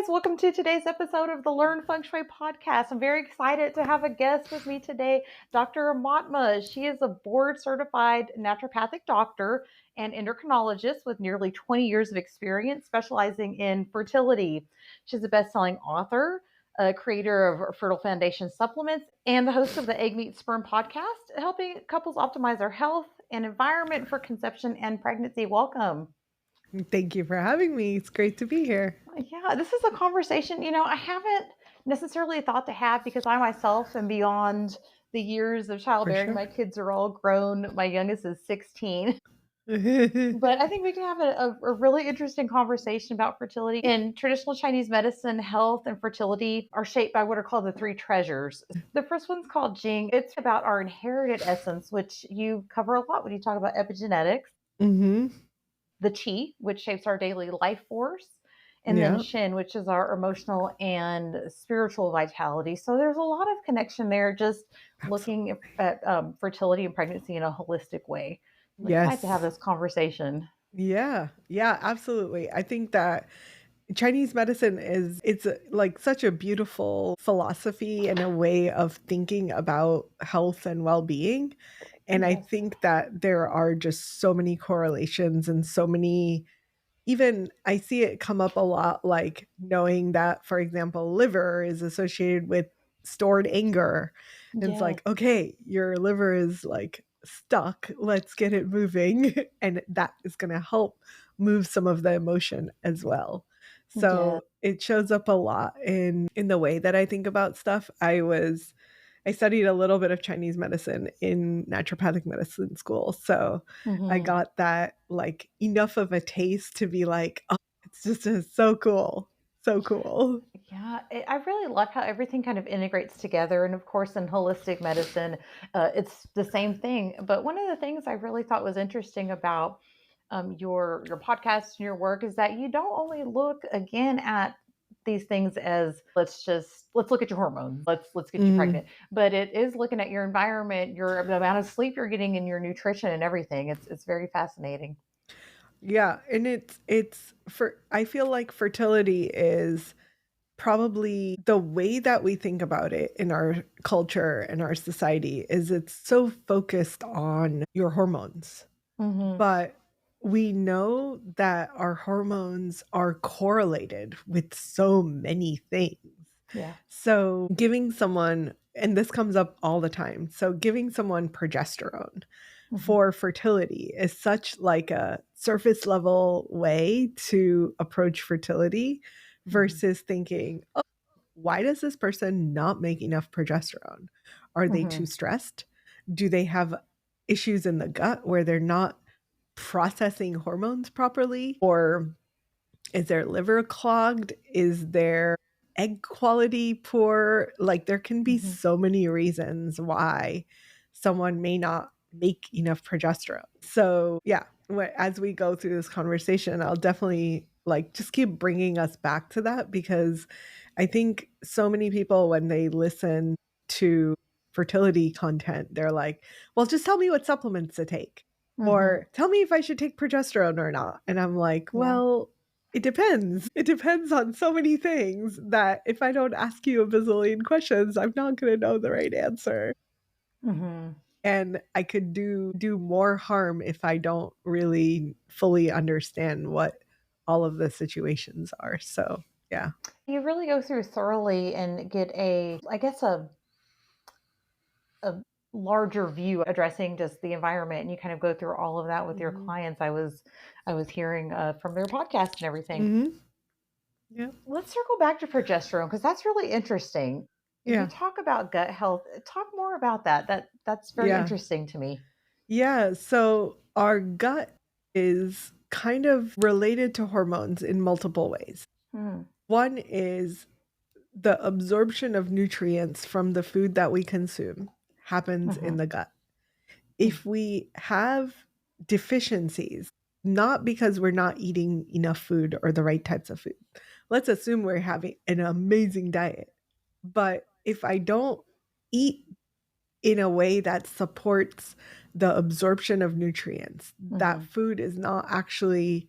welcome to today's episode of the Learn Feng Shui podcast. I'm very excited to have a guest with me today, Dr. Aumatma. She is a board certified naturopathic doctor and endocrinologist with nearly 20 years of experience specializing in fertility. She's a best-selling author, a creator of Fertile Foundation supplements, and the host of the Egg Meet Sperm podcast, helping couples optimize their health and environment for conception and pregnancy. Welcome. Thank you for having me. It's great to be here. Yeah, this is a conversation, I haven't necessarily thought to have because I myself am beyond the years of For childbearing. sure. My kids are all grown. My youngest is 16. But I think we can have a really interesting conversation about fertility. In traditional Chinese medicine, health and fertility are shaped by what are called the three treasures. The first one's called Jing. It's about our inherited essence, which you cover a lot when you talk about epigenetics. hmm The Qi, which shapes our daily life force, and then Yeah, Shen, which is our emotional and spiritual vitality. So there's a lot of connection there, just absolutely. looking at fertility and pregnancy in a holistic way. I'm excited to have Yes. this conversation. Yeah, absolutely. I think that Chinese medicine it's like such a beautiful philosophy and a way of thinking about health and well-being. And I Yes. think that there are just so many correlations and so many, even I see it come up a lot, like knowing that, for example, liver is associated with stored anger. And it's Yes. like, okay, your liver is like stuck. Let's get it moving. And that is going to help move some of the emotion as well. Yes. So it shows up a lot in the way that I think about stuff. I studied a little bit of Chinese medicine in naturopathic medicine school. So I Hmm. got that like enough of a taste to be like, oh, it's just so cool. So cool. Yeah, I really love how everything kind of integrates together. And of course, in holistic medicine, it's the same thing. But one of the things I really thought was interesting about your podcast and your work is that you don't only look again at these things as let's look at your hormones, let's get you Mm, pregnant, but it is looking at your environment, your the amount of sleep you're getting, and your nutrition and everything. It's very fascinating. yeah, and it's for I feel like fertility is probably the way that we think about it in our culture and our society is it's so focused on your hormones. Hmm. But we know that our hormones are correlated with so many things. Yeah. So, giving someone, and this comes up all the time, so giving someone progesterone Hmm. for fertility is such like a surface level way to approach fertility Hmm. versus thinking, oh, why does this person not make enough progesterone? Are they too Hmm. stressed? Do they have issues in the gut where they're not processing hormones properly? Or is their liver clogged? Is their egg quality poor? Like, there can be Hmm. so many reasons why someone may not make enough progesterone. So, yeah, as we go through this conversation, I'll definitely like just keep bringing us back to that because I think so many people, when they listen to fertility content, they're like, well, just tell me what supplements to take. Hmm. Or tell me if I should take progesterone or not. And I'm like, Yeah. well, it depends. It depends on so many things that if I don't ask you a bazillion questions, I'm not going to know the right answer. Hmm. And I could do more harm if I don't really fully understand what all of the situations are. So, yeah. You really go through thoroughly and get I guess, a larger view addressing just the environment, and you kind of go through all of that with your Mhm. clients. I was hearing from their podcast and everything. Mhm. Yeah. Let's circle back to progesterone because that's really interesting. You Yeah. talk about gut health. Talk more about that. That's very Yeah. interesting to me. Yeah, so our gut is kind of related to hormones in multiple ways. Hmm. One is the absorption of nutrients from the food that we consume happens Hmm. in the gut. If we have deficiencies, not because we're not eating enough food or the right types of food, let's assume we're having an amazing diet. But if I don't eat in a way that supports the absorption of nutrients, that Hmm. food is not actually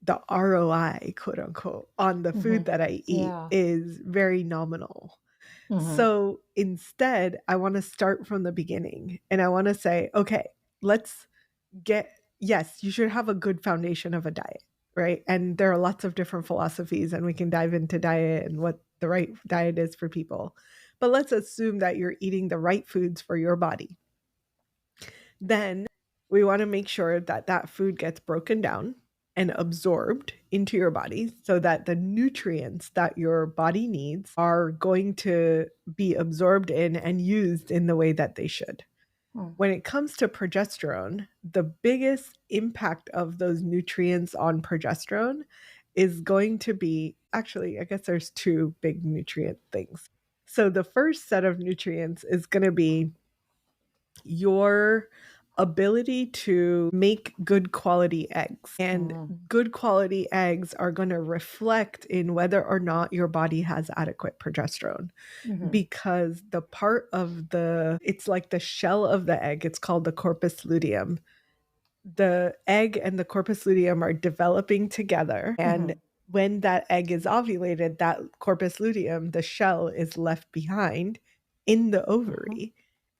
the ROI, quote unquote, on the food that I eat Yeah. is very nominal. Mm-hmm. So instead, I want to start from the beginning and I want to say, okay, let's yes, you should have a good foundation of a diet, right? And there are lots of different philosophies, and we can dive into diet and what the right diet is for people. But let's assume that you're eating the right foods for your body. Then we want to make sure that that food gets broken down and absorbed into your body so that the nutrients that your body needs are going to be absorbed in and used in the way that they should. Mm. When it comes to progesterone, the biggest impact of those nutrients on progesterone is going to be actually, I guess there's two big nutrient things. So the first set of nutrients is going to be your ability to make good quality eggs. And good quality eggs are going to reflect in whether or not your body has adequate progesterone. Because the part of it's like the shell of the egg, it's called the corpus luteum. The egg and the corpus luteum are developing together. And when that egg is ovulated, that corpus luteum, the shell, is left behind in the ovary.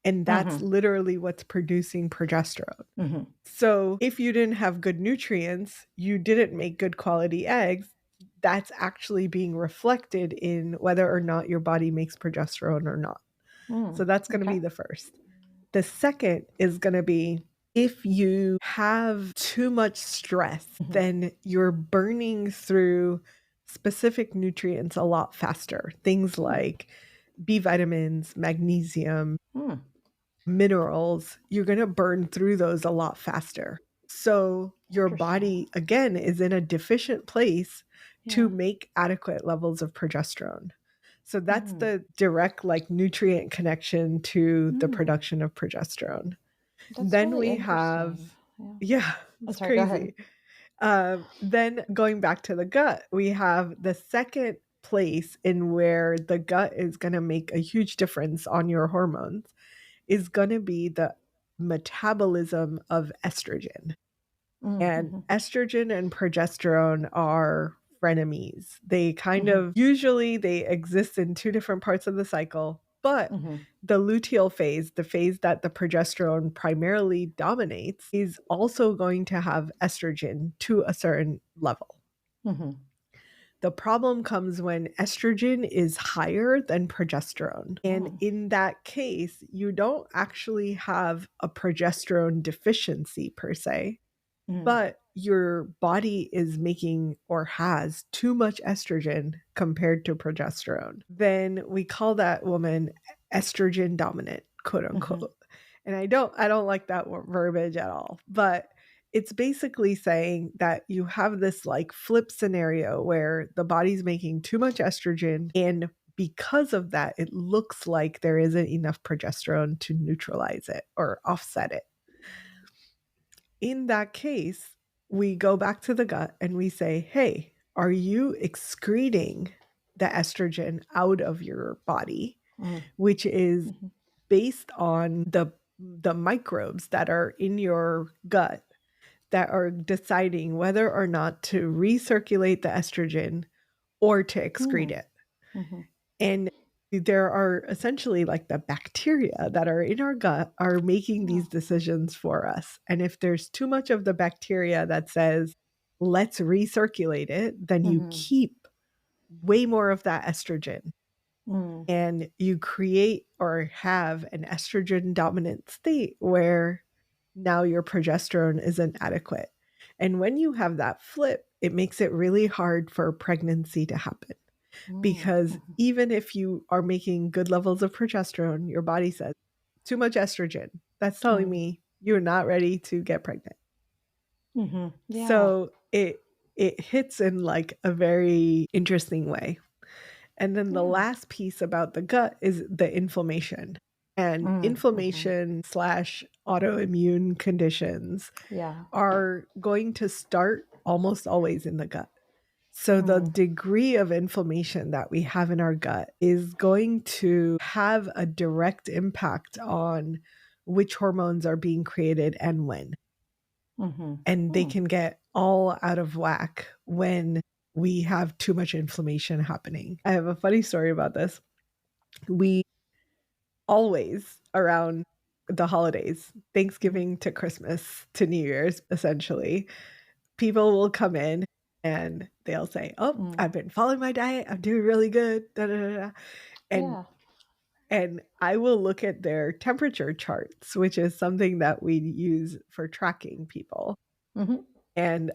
And that's literally what's producing progesterone. So if you didn't have good nutrients, you didn't make good quality eggs, that's actually being reflected in whether or not your body makes progesterone or not. So that's going to be the first. The second is going to be if you have too much stress, then you're burning through specific nutrients a lot faster. Things like B vitamins, magnesium, minerals, you're going to burn through those a lot faster. So your body, again, is in a deficient place to make adequate levels of progesterone. So that's the direct, like, nutrient connection to the production of progesterone. That's Then really we have, interesting. Yeah. yeah, Oh, it's sorry, go ahead. crazy. Then going back to the gut, we have the second place in where the gut is going to make a huge difference on your hormones is going to be the metabolism of estrogen. And estrogen and progesterone are frenemies. They kind of usually they exist in two different parts of the cycle, but the luteal phase, the phase that the progesterone primarily dominates, is also going to have estrogen to a certain level. The problem comes when estrogen is higher than progesterone. And in that case, you don't actually have a progesterone deficiency per se, but your body is making or has too much estrogen compared to progesterone. Then we call that woman estrogen dominant, quote unquote. And I don't like that verbiage at all, but it's basically saying that you have this like flip scenario where the body's making too much estrogen, and because of that, it looks like there isn't enough progesterone to neutralize it or offset it. In that case, we go back to the gut and we say, hey, are you excreting the estrogen out of your body, which is based on the microbes that are in your gut that are deciding whether or not to recirculate the estrogen or to excrete it. And there are essentially like the bacteria that are in our gut are making these decisions for us. And if there's too much of the bacteria that says, let's recirculate it, then you keep way more of that estrogen and you create or have an estrogen dominant state where now your progesterone isn't adequate. And when you have that flip, it makes it really hard for pregnancy to happen. Because even if you are making good levels of progesterone, your body says, too much estrogen. That's telling me you're not ready to get pregnant. Yeah. So it hits in like a very interesting way. And then the last piece about the gut is the inflammation. And inflammation slash autoimmune conditions Yeah. are going to start almost always in the gut. So the degree of inflammation that we have in our gut is going to have a direct impact on which hormones are being created and when. Mm-hmm. and they can get all out of whack when we have too much inflammation happening. I have a funny story about this. We always around the holidays, Thanksgiving to Christmas to New Year's, essentially, people will come in and they'll say, "Oh, Mm. I've been following my diet. I'm doing really good." Da, da, da, da. And Yeah. and I will look at their temperature charts, which is something that we use for tracking people. Mm-hmm. And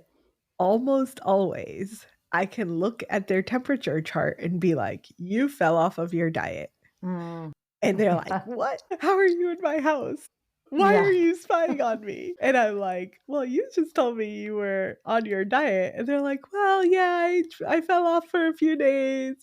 almost always, I can look at their temperature chart and be like, "You fell off of your diet." Mm. And they're like, "What? How are you in my house? Why are Yeah. you spying on me?" And I'm like, "Well, you just told me you were on your diet." And they're like, "Well, yeah, I fell off for a few days."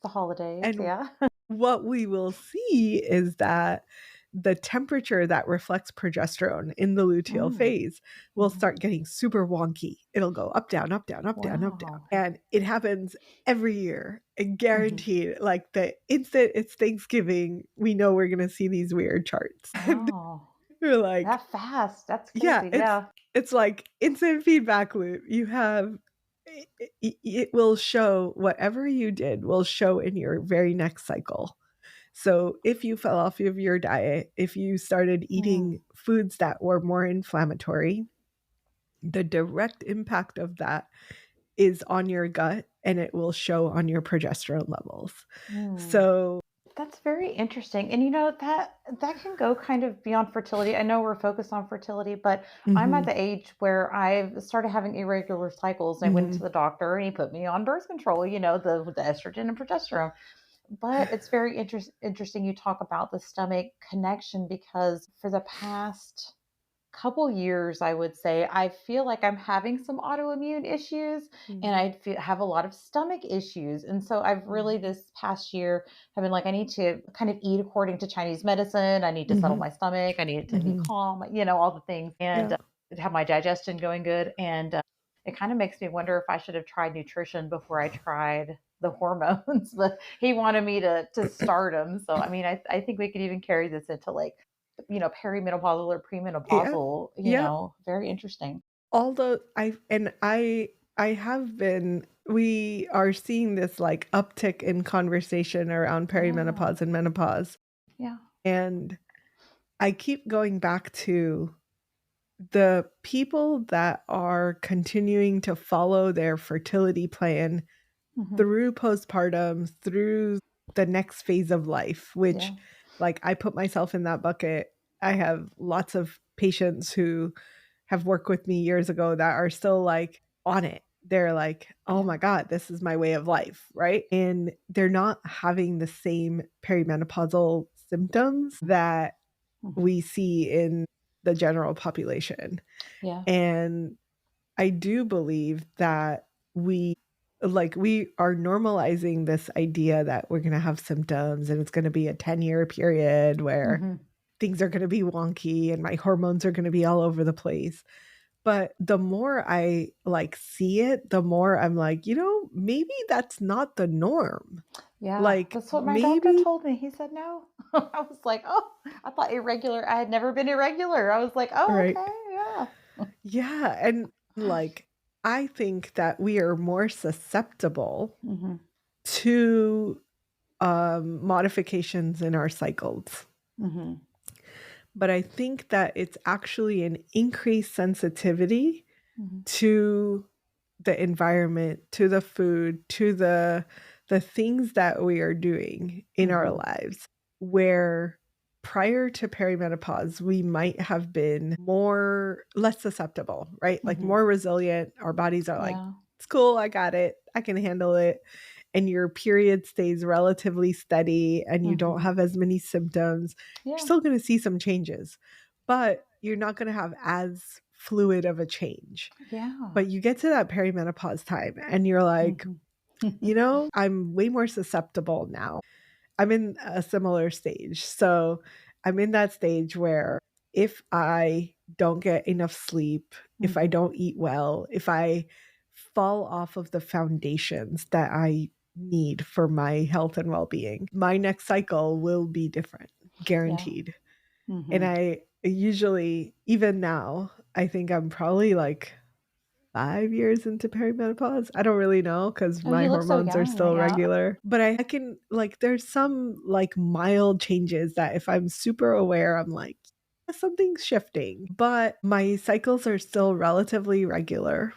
The holidays. And Yeah. what we will see is that the temperature that reflects progesterone in the luteal Mm. phase will Mm-hmm. start getting super wonky. It'll go up, down, up, down, up, down, up, down. Wow. And it happens every year. And Mm-hmm. guaranteed, like the instant it's Thanksgiving, we know we're going to see these weird charts. And Wow. we're like, That fast. That's yeah, crazy. Yeah. it's like instant feedback loop. You have it will show whatever you did will show in your very next cycle. So if you fell off of your diet, if you started Mm. eating foods that were more inflammatory, the direct impact of that is on your gut and it will show on your progesterone levels. Mm. So, That's very interesting. And that can go kind of beyond fertility. I know we're focused on fertility, but I'm at mhm, the age where I've started having irregular cycles. I went to mhm, the doctor and he put me on birth control, the estrogen and progesterone. But it's very interesting you talk about the stomach connection because for the past couple years, I would say, I feel like I'm having some autoimmune issues and mhm, have a lot of stomach issues. And so I've really mhm, this past year have been like, I need to kind of eat according to Chinese medicine. I need to settle mhm, my stomach. I need it to be mhm. calm, all the things and Yeah. have my digestion going good. And it kind of makes me wonder if I should have tried nutrition before I tried the hormones, but he wanted me to start them. So, I mean, I think we could even carry this into like perimenopausal or Yeah. premenopausal, Yeah. very interesting. Although I have been we are seeing this like uptick in conversation around Yeah. perimenopause and menopause. Yeah. And I keep going back to the people that are continuing to follow their fertility plan Hmm. through postpartum, through the next phase of life, which, Yeah. like, I put myself in that bucket. I have lots of patients who have worked with me years ago that are still like on it. They're like, "Oh Yeah. my god, this is my way of life," right? And they're not having the same perimenopausal symptoms that Hmm. we see in the general population. Yeah. And I do believe that we are normalizing this idea that we're gonna have symptoms and it's gonna be a 10-year period where Hmm. things are gonna be wonky and my hormones are gonna be all over the place. But the more I, like, see it, the more I'm like, maybe that's not the norm. Yeah. Like, That's what my doctor maybe told me. He said no. I was like, oh, I thought irregular. I had never been irregular. I was like, oh, right. okay. Yeah. Yeah, and, like, I think that we are more susceptible Hmm. to, modifications in our cycles. Hmm. But I think that it's actually an increased sensitivity Hmm. to the environment, to the food, to the things that we are doing in our Hmm. lives, where prior to perimenopause, we might have been less susceptible, right? Like Hmm. more resilient. Our bodies are like, Yeah. it's cool, I got it, I can handle it. And your period stays relatively steady and you don't Hmm. have as many symptoms. You're Yeah. still going to see some changes, but you're not going to have as fluid of a change. Yeah. But you get to that perimenopause time and you're like, Hmm. I'm way more susceptible now. I'm in a similar stage. So I'm in that stage where if I don't get enough sleep, if I Hmm. don't eat well, if I fall off of the foundations that I need for my health and well being, my next cycle will be different, Yeah. guaranteed. And Hmm. I usually, even now, I think I'm probably like 5 years into perimenopause. I don't really know because Oh, my you look so hormones are young. still Yeah. regular. But I can like there's some like mild changes that if I'm super aware, I'm like, "Yeah, something's shifting." But my cycles are still relatively regular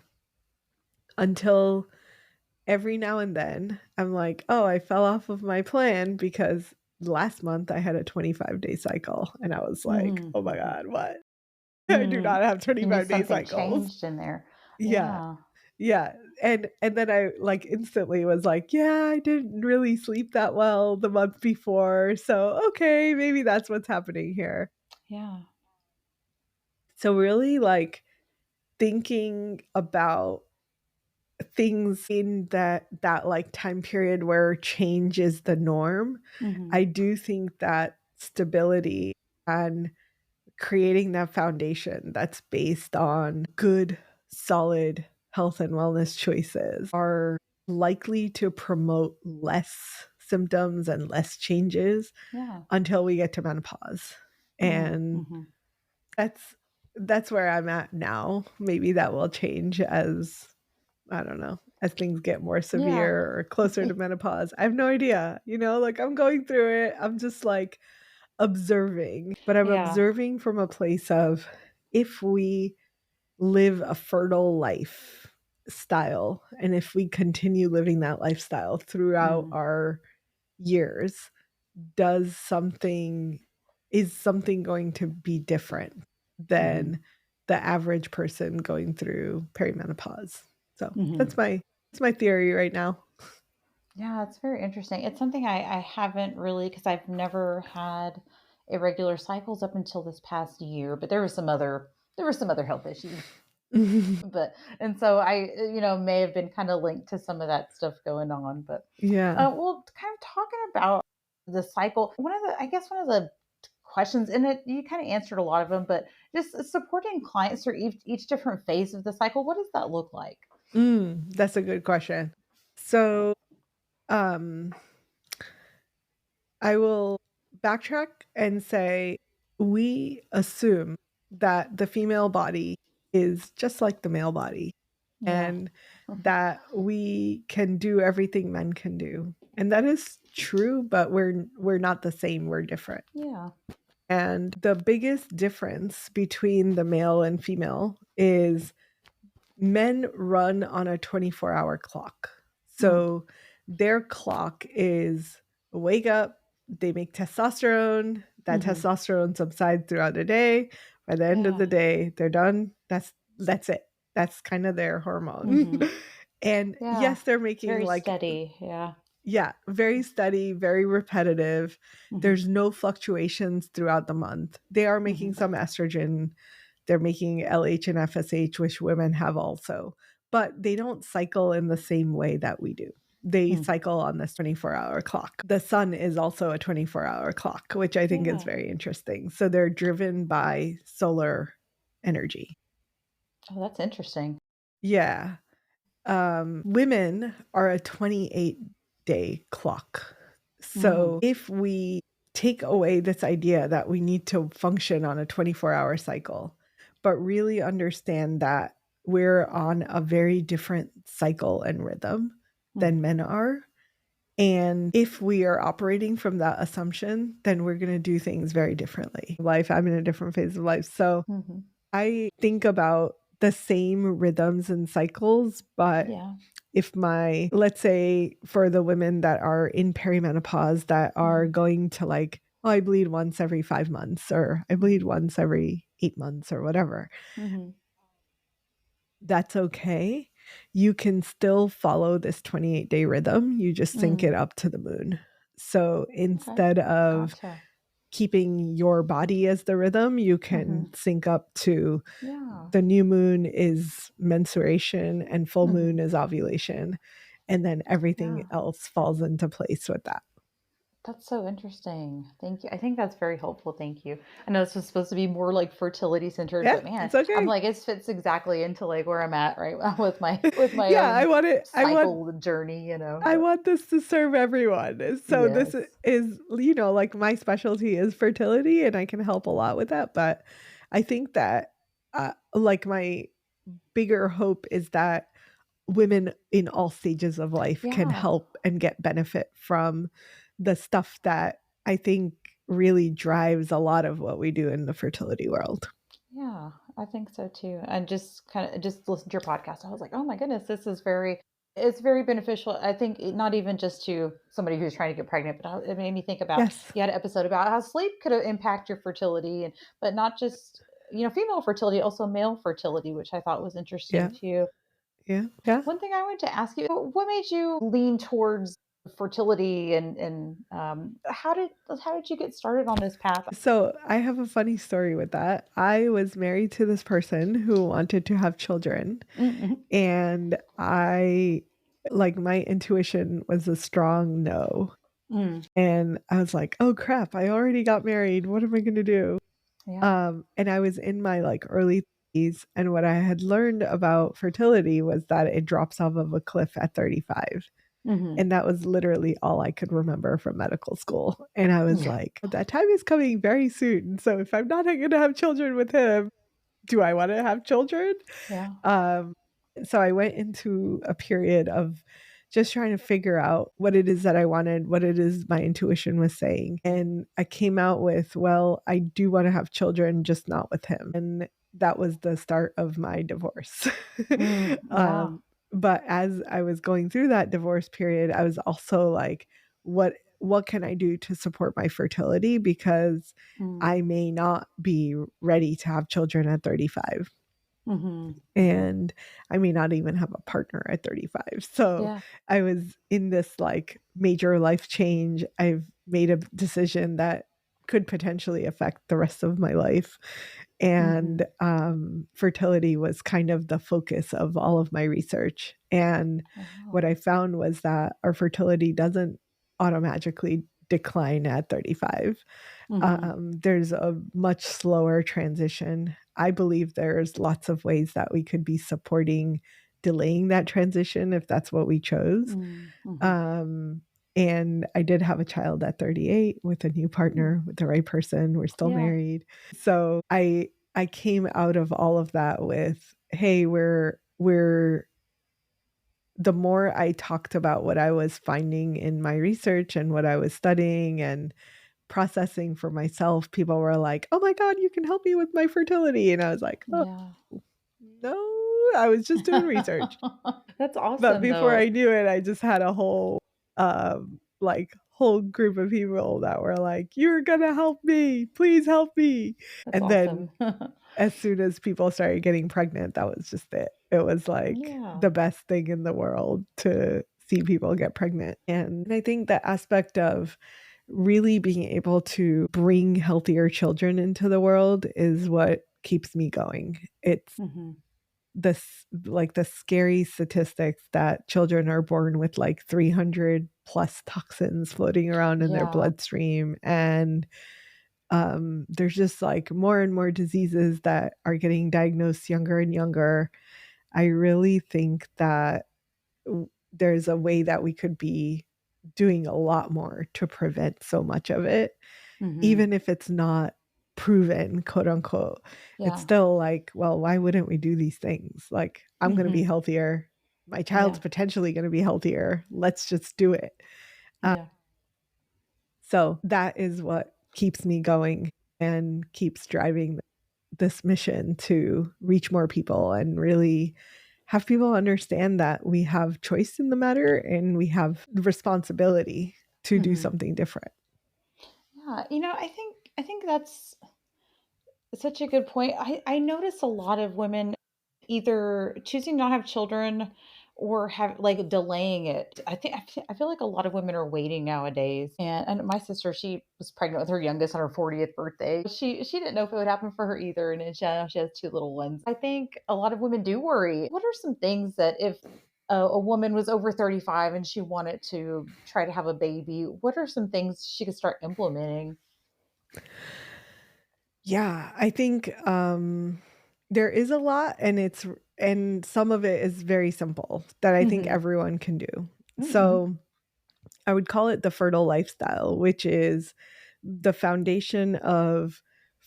until every now and then I'm like, "Oh, I fell off of my plan because last month I had a 25-day cycle." And I was like, Hmm. "Oh my Hmm. God, what? I do Hmm. not have You knew 25-day something cycles." changed in there. Yeah. Yeah. Yeah, and then I, like, instantly was like, "Yeah, I didn't really sleep that well the month before, so, okay, maybe that's what's happening here." Yeah. So really, like, thinking about things in like, time period where change is the norm, Hmm. I do think that stability and creating that foundation that's based on good, solid health and wellness choices are likely to promote less symptoms and less changes Yeah. until we get to menopause. Hmm. And Hmm. that's that's where I'm at now. Maybe that will change as I don't know, as things get more Yeah. severe or closer to menopause. I have no idea. Like I'm going through it. I'm just like observing, but I'm Yeah. observing from a place of if we live a fertile lifestyle and if we continue living that lifestyle throughout Hmm. our years, does something is something going to be different Hmm. than the average person going through perimenopause? So Hmm. that's my theory right now. Yeah, it's very interesting. It's something I haven't really, because I've never had irregular cycles up until this past year, but there were some other health issues. But and so I, may have been kind of linked to some of that stuff going on. But Yeah. well, kind of talking about the cycle, I guess one of the questions, and you kind of answered a lot of them, but just supporting clients through each different phase of the cycle, what does that look like? That's a good question. So, um I will backtrack and say we assume that the female body is just like the male body Yeah. and that we can do everything men can do. And that is true, but we're not the same, we're different. Yeah. And the biggest difference between the male and female is men run on a 24-hour clock. Mm. So their clock is wake up, they make testosterone, that Hmm. testosterone subsides throughout the day. By the end of Yeah. the day, they're done. That's it. That's kind of their hormone. Hmm. And Yeah. yes, they're It's making very like steady. Yeah. yeah, very steady, very repetitive. Hmm. There's no fluctuations throughout the month. They are making Hmm. some estrogen, they're making LH and FSH, which women have also, but they don't cycle in the same way that we do. They Mm. cycle on this 24-hour clock. The sun is also a 24-hour clock, which I think is Yeah. very interesting. So they're driven by solar energy. Oh, that's interesting. Yeah. Women are a 28-day clock. Hmm. So if we take away this idea that we need to function on a 24-hour cycle, but really understand that we're on a very different cycle and rhythm Mm. than men are. And if we are operating from that assumption, then we're going to do things very differently. Life, I'm in a different phase of life. So Hmm. I think about the same rhythms and cycles, but Yeah. if let's say for the women that are in perimenopause that are Hmm. going to like, oh, I bleed once every 5 months or I Hmm. bleed once every 8 months or whatever, Hmm. that's okay. You can still follow this 28-day rhythm. You just sync Mm. it up to the moon. So Okay. instead of Gotcha. keeping your body as the rhythm, you Hmm. can sync up to Yeah. the new moon is menstruation and full Hmm. moon is ovulation. And then everything Yeah. else falls into place with that. That's so interesting. Thank you. I think that's very helpful. Thank you. I know this was supposed to be more like fertility centered, Yeah, but man, it's I'm okay. like it fits exactly into like where I'm at right now with my Yeah, own I want cycle journey, I But want this to serve everyone. So this yes. is, like my specialty is fertility and I can help a lot with that, but I think that like my bigger hope is that women in all stages of life can Yeah. help and get benefit from the stuff that I think really drives a lot of what we do in the fertility world. Yeah, I think so too. And just kind of just listen to your podcast. I was like, oh my goodness, this is it's very beneficial. I think not even just to somebody who's trying to get pregnant, but it made me think about Yes. you had an episode about how sleep could impact your fertility, and but not just female fertility, also male fertility, which I thought was interesting Yeah. too. Yeah. Yeah. One thing I wanted to ask you, what made you lean towards fertility and how did you get started on this path? So I have a funny story with that. I was married to this person who wanted to have children, Mm-hmm. and my intuition was a strong no. Mm, And I was like, oh crap, I already got married. What am I going to do? yeah. And I was in my like early 30s. And what I had learned about fertility was that it drops off of a cliff at 35. Mm-hmm. And that was literally all I could remember from medical school. And I was Yeah. like, that time is coming very soon. So if I'm not going to have children with him, do I want to have children? Yeah. Um, so I went into a period of just trying to figure out what it is that I wanted, what it is my intuition was saying. And I came out with, well, I do want to have children, just not with him. And that was the start of my divorce. Yeah. um, but as I was going through that divorce period, I was also like, what can I do to support my fertility? Because Mm. I may not be ready to have children at 35, Mhm. Mhm. and I may not even have a partner at 35. So Yeah. I was in this like major life change. I've made a decision that could potentially affect the rest of my life. And Mhm. fertility was kind of the focus of all of my research. And what Oh. I found was that our fertility doesn't automatically decline at 35. Mhm. There's a much slower transition. I believe there's lots of ways that we could be supporting delaying that transition if that's what we chose. Mm. Mhm. Um, and I did have a child at 38 with a new Mm. partner, with the right person. We're still Yeah. married. So I came out of all of that with, hey, we're the more I talked about what I was finding in my research and what I was studying and processing for myself, people were like, "Oh my god, you can help me with my fertility." And I was like, "Oh, Yeah. no, I was just doing research." That's But awesome before though. I knew it, I just had a whole group of people that were like, "You're gonna help me. Please help me." That's And then awesome. as soon as people started getting pregnant, that was just it. It was like Yeah. the best thing in the world to see people get pregnant. And I think the aspect of really being able to bring healthier children into the world is what keeps me going. It's Mhm. the scary statistics that children are born with like 300 plus toxins floating around in their Yeah. bloodstream, and there's just like more and more diseases that are getting diagnosed younger and younger. I really think that there's a way that we could be doing a lot more to prevent so much of it, Mhm. even if it's not proven, quote unquote. It's Yeah. still like, well, why wouldn't we do these things? Like, I'm going to be Mhm. healthier. My child's Yeah. potentially going to be healthier. Let's just do it. Yeah. So that is what keeps me going and keeps driving this mission to reach more people and really have people understand that we have choice in the matter and we have responsibility to do Mhm. something different. Yeah. I think that's such a good point. I notice a lot of women either choosing not to have children or have like delaying it. I feel like a lot of women are waiting nowadays. And my sister, she was pregnant with her youngest on her 40th birthday. She didn't know if it would happen for her either, and she has two little ones. I think a lot of women do worry. What are some things that if a woman was over 35 and she wanted to try to have a baby, what are some things she could start implementing? Yeah, I think there is a lot, and some of it is very simple that I think Hmm. everyone can do. Hmm. So I would call it the fertile lifestyle, which is the foundation of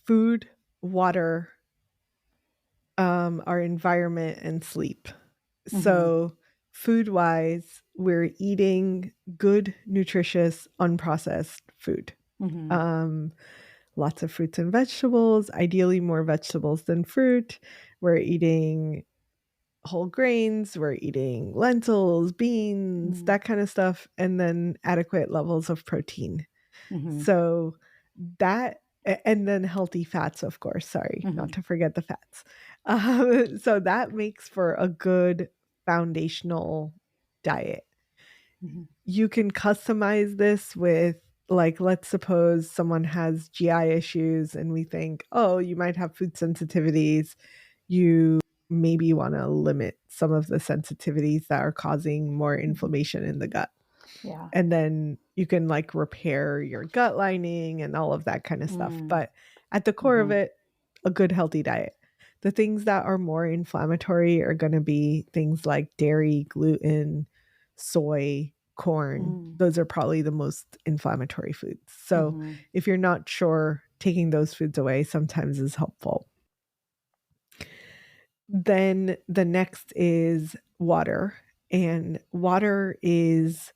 food, water, our environment and sleep. Mhm. So, food wise, we're eating good, nutritious, unprocessed food. Mhm. Lots of fruits and vegetables, ideally more vegetables than fruit. We're eating whole grains, we're eating lentils, beans, Mm. that kind of stuff, and then adequate levels of protein. Mhm. So that and then healthy fats, of course, sorry, not Mhm. to forget the fats. So that makes for a good foundational diet. Mhm. You can customize this with, like, let's suppose someone has GI issues and we think, oh, you might have food sensitivities. You maybe want to limit some of the sensitivities that are causing more Mhm. inflammation in the gut. Yeah. And then you can like repair your gut lining and all of that kind of stuff. Mm. But at the core of Mhm. it, a good healthy diet. The things that are more inflammatory are going to be things like dairy, gluten, soy, corn. Mm. Those are probably the most inflammatory foods. So Mhm. if you're not sure, taking those foods away sometimes is helpful. Then the next is water. And water is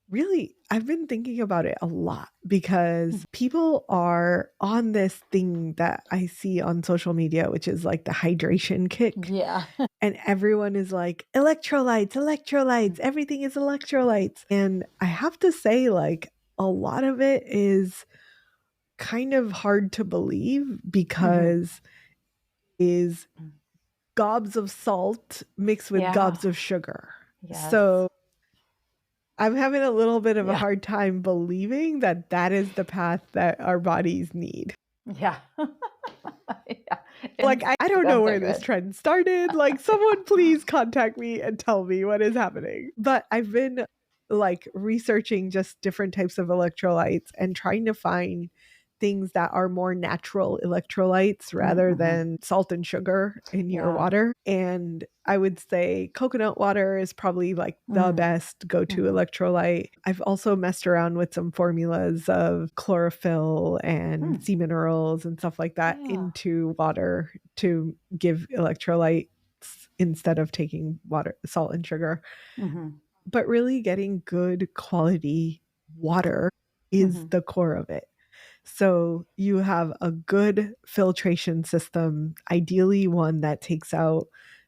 really, I've been thinking about it a lot because people are on this thing that I see on social media, which is like the hydration kick. Yeah. And everyone is like, electrolytes, electrolytes, everything is electrolytes. And I have to say, like, a lot of it is kind of hard to believe because is gobs of salt mixed with Yeah. gobs of sugar. Yes. So I'm having a little bit of a Yeah. hard time believing that that is the path that our bodies need. Yeah. Yeah. Like, And I don't know I'm where so this good. trend started. Like, someone please contact me and tell me what is happening. But I've been like researching just different types of electrolytes and trying to find things that are more natural electrolytes rather than salt and sugar in your Yeah. water. And I would say coconut water is probably like the best go-to electrolyte. I've also messed around with some formulas of chlorophyll and sea minerals and stuff like that Yeah. into water to give electrolytes instead of taking water, salt and sugar. Mhm. But really getting good quality water is the core of it. So you have a good filtration system, ideally one that takes out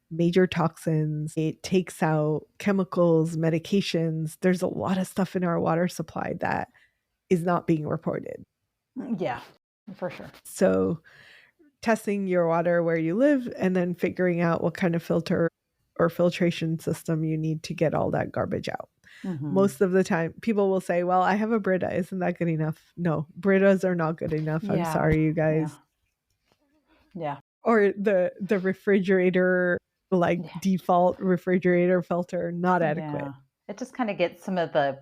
major toxins, it takes out chemicals, medications. There's a lot of stuff in our water supply that is not being reported. Yeah. For sure. So testing your water where you live and then figuring out what kind of filter or filtration system you need to get all that garbage out. Most of the time, people will say, well, I have a Brita. Isn't that good enough? No, Britas are not good enough. I'm Yeah. sorry, you Yeah. guys. Yeah. Or the refrigerator, like Yeah. default refrigerator filter, not adequate. Yeah. It just kind of gets some of the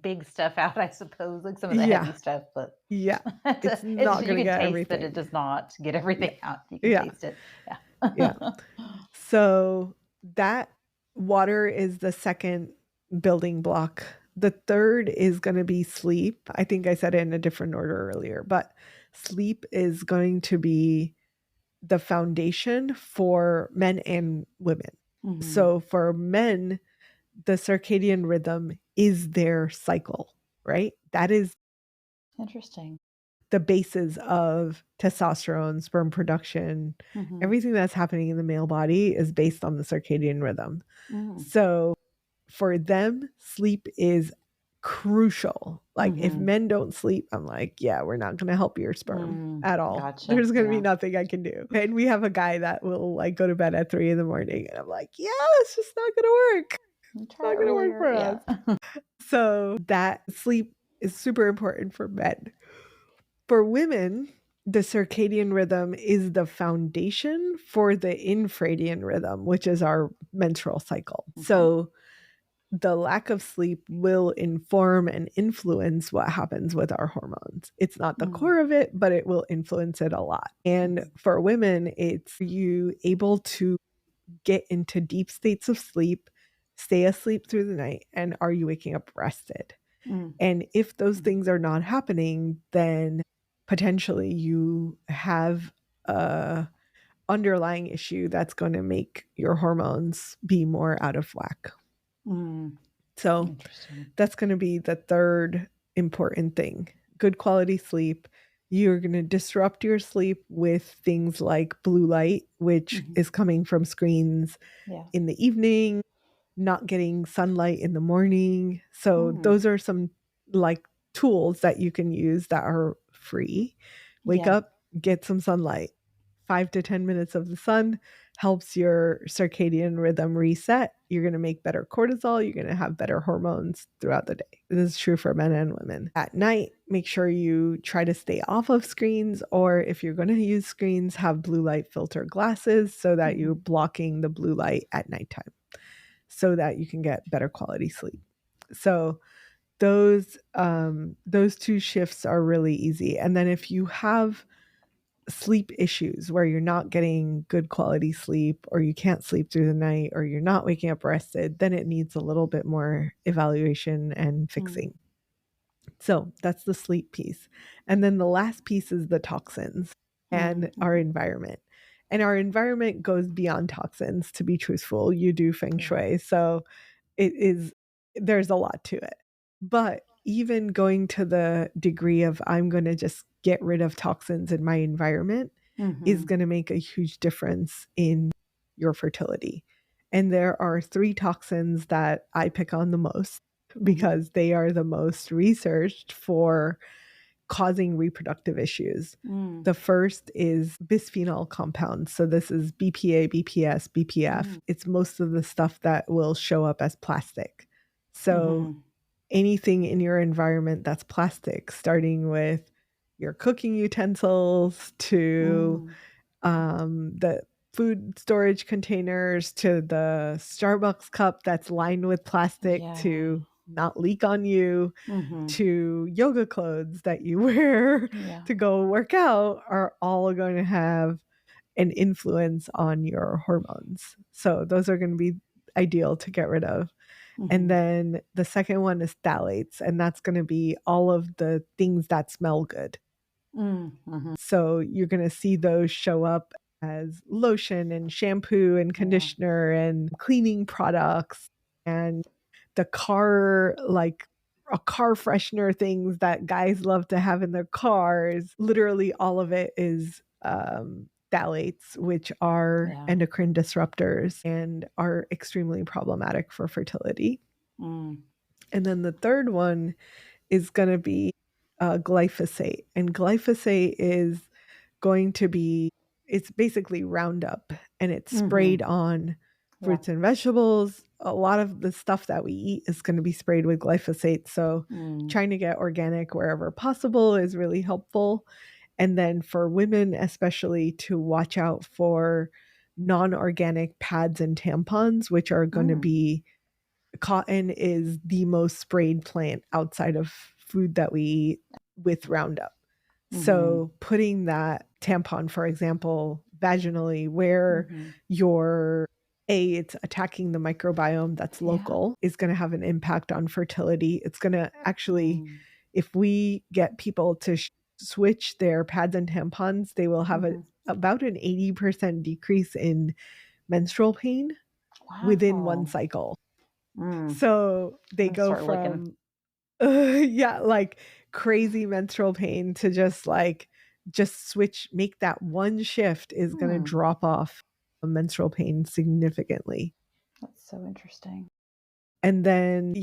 big stuff out, I suppose, like some of the Yeah. heavy stuff, but Yeah. It's it's not you going to can get taste that it everything. does not get Yeah. everything out. You can Yeah. taste it. Yeah. Yeah. So that water is the second building block. The third is going to be sleep. I think I said it in a different order earlier, but sleep is going to be the foundation for men and women. So for men, the circadian rhythm is their cycle, right? That is Interesting. the basis of testosterone, sperm production. Everything that's happening in the male body is based on the circadian rhythm. So for them, sleep is crucial. Like if men don't sleep, I'm like, yeah, we're not going to help your sperm at all. Gotcha. There's going to be Yeah. nothing I can do. And we have a guy that will like go to bed at 3 in the morning. And I'm like, yeah, it's just not going to work. It's Try not going to work earlier. for Yeah. us. So that sleep is super important for men. For women, the circadian rhythm is the foundation for the infradian rhythm, which is our menstrual cycle. So the lack of sleep will inform and influence what happens with our hormones. It's not the core of it, but it will influence it a lot. And for women, it's you able to get into deep states of sleep, stay asleep through the night, and are you waking up rested? And if those things are not happening, then potentially you have a underlying issue that's going to make your hormones be more out of whack. So Interesting. that's going to be the third important thing. Good quality sleep. You're going to disrupt your sleep with things like blue light, which is coming from screens Yeah. in the evening, not getting sunlight in the morning. So those are some like tools that you can use that are free. Wake Yeah. up, get some sunlight. 5 to 10 minutes of the sun helps your circadian rhythm reset. You're going to make better cortisol. You're going to have better hormones throughout the day. This is true for men and women. At night, make sure you try to stay off of screens, or if you're going to use screens, have blue light filter glasses so that you're blocking the blue light at nighttime so that you can get better quality sleep. So those two shifts are really easy. And then if you have sleep issues where you're not getting good quality sleep, or you can't sleep through the night, or you're not waking up rested, then it needs a little bit more evaluation and fixing. So that's the sleep piece. And then the last piece is the toxins and our environment. And our environment goes beyond toxins, to be truthful. You do Feng Shui. So it is, there's a lot to it. But even going to the degree of I'm going to just get rid of toxins in my environment is going to make a huge difference in your fertility. And there are 3 toxins that I pick on the most because they are the most researched for causing reproductive issues. The first is bisphenol compounds. So this is BPA, BPS, BPF. It's most of the stuff that will show up as plastic. So anything in your environment that's plastic, starting with your cooking utensils to the food storage containers to the Starbucks cup that's lined with plastic to not leak on you, to yoga clothes that you wear to go work out, are all going to have an influence on your hormones. So those are going to be ideal to get rid of. And then the second one is phthalates, and that's going to be all of the things that smell good. So you're going to see those show up as lotion and shampoo and conditioner and cleaning products and the car, like a car freshener things that guys love to have in their cars. Literally all of it is phthalates, which are endocrine disruptors and are extremely problematic for fertility. And then the third one is going to be glyphosate. And glyphosate is going to be, it's basically Roundup, and it's sprayed on fruits and vegetables. A lot of the stuff that we eat is going to be sprayed with glyphosate. So trying to get organic wherever possible is really helpful. And then for women, especially, to watch out for non-organic pads and tampons, which are going to be, cotton is the most sprayed plant outside of food that we eat with Roundup. So putting that tampon, for example, vaginally where it's attacking the microbiome that's local, is going to have an impact on fertility. It's going to actually, if we get people to switch their pads and tampons, they will have about an 80% decrease in menstrual pain within one cycle. So they go from like crazy menstrual pain to just switch, make that one shift is going to drop off menstrual pain significantly. That's so interesting. And then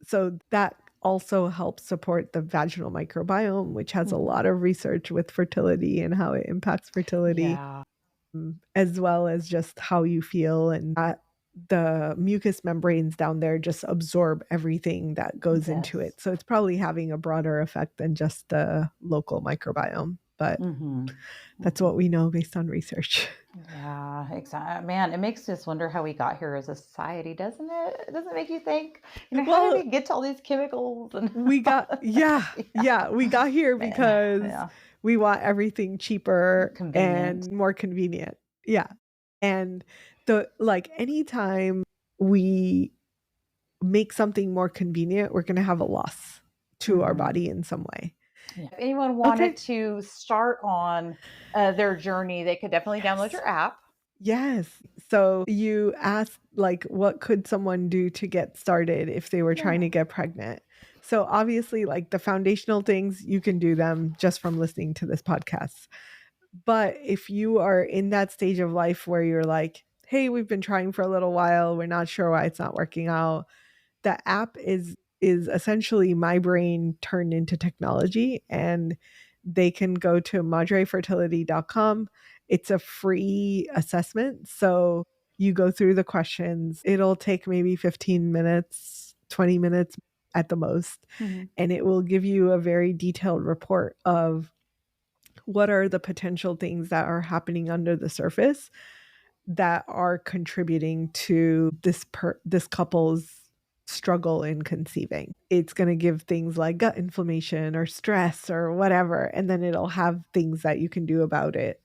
so that also helps support the vaginal microbiome, which has a lot of research with fertility and how it impacts fertility, as well as just how you feel, and that the mucous membranes down there just absorb everything that goes into it. So it's probably having a broader effect than just the local microbiome. But that's what we know based on research. Yeah, exactly. Man, it makes us wonder how we got here as a society, doesn't it? It doesn't make you think, how did we get to all these chemicals? And we got, we got here because we want everything cheaper and more convenient. Yeah. And anytime we make something more convenient, we're going to have a loss to our body in some way. Yeah. If anyone wanted Okay. to start on their journey, they could definitely download Yes. your app. Yes. So you asked, like, what could someone do to get started if they were trying Yeah. to get pregnant? So obviously, like the foundational things, you can do them just from listening to this podcast. But if you are in that stage of life where you're like, hey, we've been trying for a little while, we're not sure why it's not working out, the app is essentially my brain turned into technology, and they can go to madrefertility.com. It's a free assessment, so you go through the questions. It'll take maybe 15 minutes, 20 minutes at the most, Mhm. and it will give you a very detailed report of what are the potential things that are happening under the surface that are contributing to this couple's struggle in conceiving. It's going to give things like gut inflammation or stress or whatever, and then it'll have things that you can do about it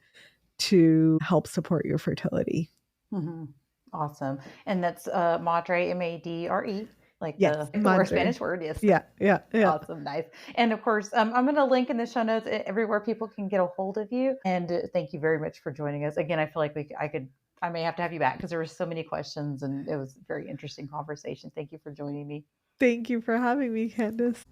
to help support your fertility. Mhm. Awesome. And that's Madre, Madre, like Yes, the word madre. Spanish word. Yes. Yeah, yeah, yeah. Awesome. Nice. And of course, I'm going to link in the show notes everywhere people can get a hold of you. And thank you very much for joining us. Again, I feel like I may have to have you back because there were so many questions and it was a very interesting conversation. Thank you for joining me. Thank you for having me, Candace.